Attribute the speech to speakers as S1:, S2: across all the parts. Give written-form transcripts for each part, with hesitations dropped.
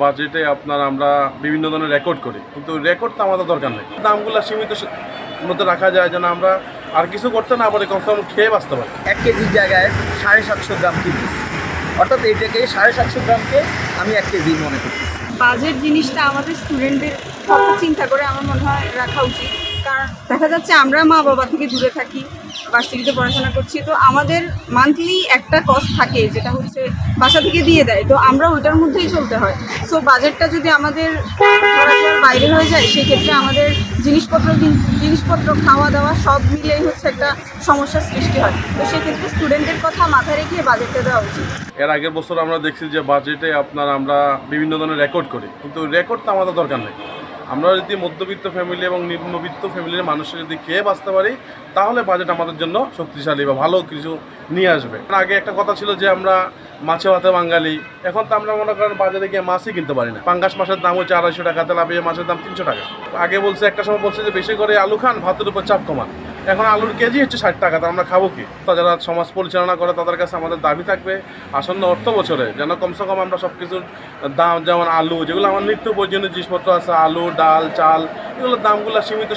S1: বাজেটে আমরা বিভিন্ন ধরনের রেকর্ড করি, কিন্তু রেকর্ড তো আমাদের দরকার নেই। দামগুলো সীমিত মধ্যে রাখা যায় যেন আমরা আর কিছু করতে না পারি, কমসে কম খেয়ে বাঁচতে পারি।
S2: 1 কেজির জায়গায় 750 গ্রাম কিনতেছি, অর্থাৎ এইটাকে 750 গ্রামকে আমি 1 কেজি মনে করতেছি।
S3: বাজেট জিনিসটা আমাদের স্টুডেন্টদের কথা চিন্তা করে আমার মনে হয় রাখা উচিত। কারণ দেখা যাচ্ছে আমরা মা বাবা থেকে দূরে থাকি, ভার্সিটিতে পড়াশোনা করছি, তো আমাদের মান্থলি একটা কস্ট থাকে যেটা হচ্ছে বাসা থেকে দিয়ে দেয়, তো আমরা ওইটার মধ্যেই চলতে হয়। সো বাজেটটা যদি আমাদের ধরাছোঁয়ার বাইরে হয়ে যায়, সেক্ষেত্রে আমাদের জিনিসপত্র খাওয়া দাওয়া সব মিলেই হচ্ছে একটা সমস্যার সৃষ্টি হয়। তো সেক্ষেত্রে স্টুডেন্টের কথা মাথায় রেখে বাজেটটা দেওয়া উচিত।
S1: এর আগের বছর আমরা দেখছি যে বাজেটে আমরা বিভিন্ন ধরনের রেকর্ড করি, কিন্তু রেকর্ড তো আমাদের দরকার নেই। আমরা যদি মধ্যবিত্ত ফ্যামিলি এবং নিম্নবিত্ত ফ্যামিলির মানুষের যদি খেয়ে বাঁচতে পারি, তাহলে বাজেট আমাদের জন্য শক্তিশালী বা ভালো কিছু নিয়ে আসবে। আগে একটা কথা ছিল যে আমরা মাছে ভাতে বাঙালি, এখন তো আমরা মনে করেন বাজারে গিয়ে মাছই কিনতে পারি না। পাঙ্গাস মাছের দাম হচ্ছে 250 টাকা, তেলাপিয়া মাছের দাম 300 টাকা। আগে বলছে, একটা সময় বলছে যে বেশি করে আলু খান, ভাতের উপর চাপ কমান। এখন আলুর কেজি হচ্ছে 60 টাকা, তো আমরা খাবো কি? তা যারা সমাজ পরিচালনা করে তাদের কাছে আমাদের দাবি থাকবে আসন্ন অর্থ বছরে যেন কমসে কম আমরা সব কিছুর দাম, যেমন আলু, যেগুলো আমার নিত্য প্রয়োজনীয় জিনিসপত্র আছে, আলু, ডাল, চাল, এগুলোর দামগুলো সীমিত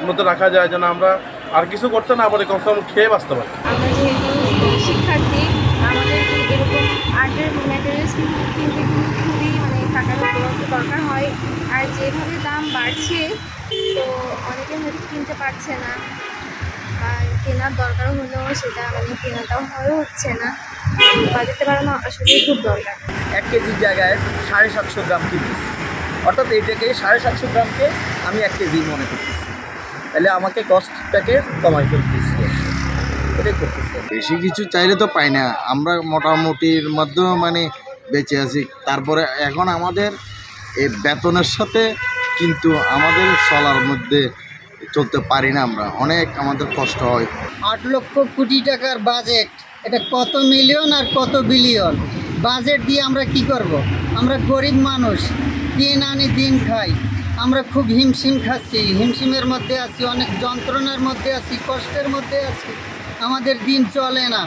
S1: মধ্যে রাখা যায় যেন আমরা আর কিছু করতে না পারি, কমসে কম খেয়ে বাঁচতে পারি।
S3: আমরা যেহেতু শিক্ষার্থী, আমাদের এরকম আর্টের ম্যাটেরিয়ালস কিনতে কিন্তু খুবই টাকার দরকার হয়। আর যেভাবে দাম বাড়ছে, তো অনেকে হয়তো কিনতে পারছে না, আর কেনার দরকার হলেও সেটা কেনাটাও হয়ে হচ্ছে না। বাজেটে বাড়ানো আসলে খুব দরকার।
S2: 1 কেজির জায়গায় 750 গ্রাম কিনতেছি, অর্থাৎ এইটাকে 750 গ্রামকে আমি 1 কেজি মনে করতেছি। তাহলে আমাকে কস্টটাকে কমাই ফেলতেছি, এটাই করতেছি।
S4: বেশি কিছু চাইলে তো পাই না, আমরা মোটামুটির মাধ্যমে বেঁচে আছি। তারপরে এখন আমাদের এই বেতনের সাথে কিন্তু আমাদের চলার মধ্যে চলতে পারি না, আমরা অনেক আমাদের কষ্ট হয়।
S5: 8 লক্ষ কোটি টাকার বাজেট, এটা কত মিলিয়ন আর কত বিলিয়ন বাজেট দিয়ে আমরা কি করব? আমরা গরিব মানুষ, দিন আনি দিন খাই, আমরা খুব হিমশিম খাচ্ছি, হিমশিমের মধ্যে আছি, অনেক যন্ত্রণার মধ্যে আছি, কষ্টের মধ্যে আছি। আমাদের দিন চলে না।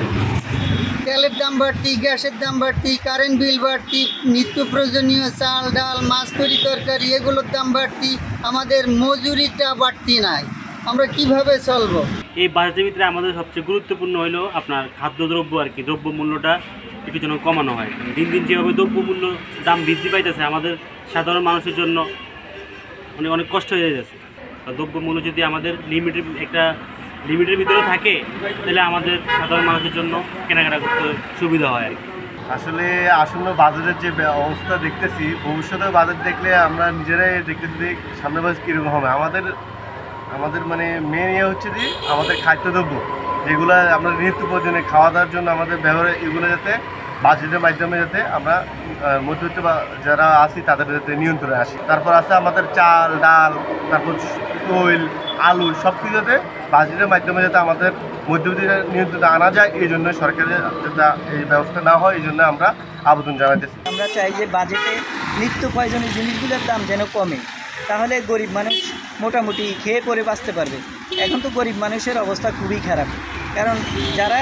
S5: তেলের দাম বাড়তি, গ্যাসের দাম বাড়তি, কারেন্ট বিল বাড়তি, নিত্য প্রয়োজনীয় চাল ডাল মাছ তরকারি এগুলোর দাম বাড়তি, আমাদের মজুরিটা বাড়তি নাই। আমরা কিভাবে চলবো?
S6: এই বাজেটের ভিতরে আমাদের সবচেয়ে গুরুত্বপূর্ণ হলো আপনার খাদ্যদ্রব্য দ্রব্য মূল্যটা একটু যেন কমানো হয়। দিন দিন যেভাবে দ্রব্যমূল্য দাম বৃদ্ধি পাইতেছে, আমাদের সাধারণ মানুষের জন্য অনেক কষ্ট হয়ে যাচ্ছে। দ্রব্যমূল্য যদি আমাদের লিমিটের ভিতরে থাকে, তাহলে আমাদের সাধারণ মানুষের জন্য কেনাকাটা করতে সুবিধা হয়।
S7: আসলে আসন্ন বাজারের যে অবস্থা দেখতেছি, ভবিষ্যতে বাজার দেখলে আমরা নিজেরাই দেখতেছি যে সামনে বাজার কীরকম হবে। আমাদের মেন হচ্ছে যে আমাদের খাদ্যদ্রব্য, যেগুলো আমরা নিত্য প্রয়োজনীয় খাওয়া দাওয়ার জন্য আমাদের ব্যবহার, এগুলো যাতে বাজেটের মাধ্যমে যাতে আমরা মধ্যবিত্ত বা যারা আছি তাদের যাতে নিয়ন্ত্রণে আসি। তারপর আছে আমাদের চাল ডাল, তারপর তৈল, আলু, সব কিছু যাতে বাজেটের মাধ্যমে যাতে আমাদের মধ্যবিত্ত নিয়ন্ত্রণে আনা যায়, এই জন্য সরকারের যাতে এই ব্যবস্থা না হয়, এই জন্য আমরা আবেদন জানাইতেছি।
S2: আমরা চাই যে বাজেটে নিত্য প্রয়োজনীয় জিনিসগুলোর দাম যেন কমে, তাহলে গরিব মানুষ মোটামুটি খেয়ে পরে বাঁচতে পারবে। এখন তো গরিব মানুষের অবস্থা খুবই খারাপ, কারণ যারা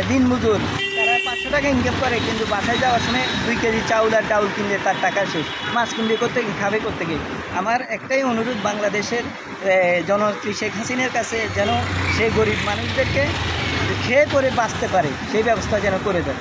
S2: দিনমজুর তারা 500 টাকা ইনকাম করে, কিন্তু বাসায় যাওয়ার সময় 2 কেজি চাউল আর ডাউল কিনলে তার টাকা শেষ। মাছ কিনলে খাবে করতে গিয়ে। আমার একটাই অনুরোধ বাংলাদেশের জননেত্রী শেখ হাসিনার কাছে, যেন সে গরিব মানুষদেরকে খেয়ে পরে বাঁচতে পারে সেই ব্যবস্থা যেন করে দেয়।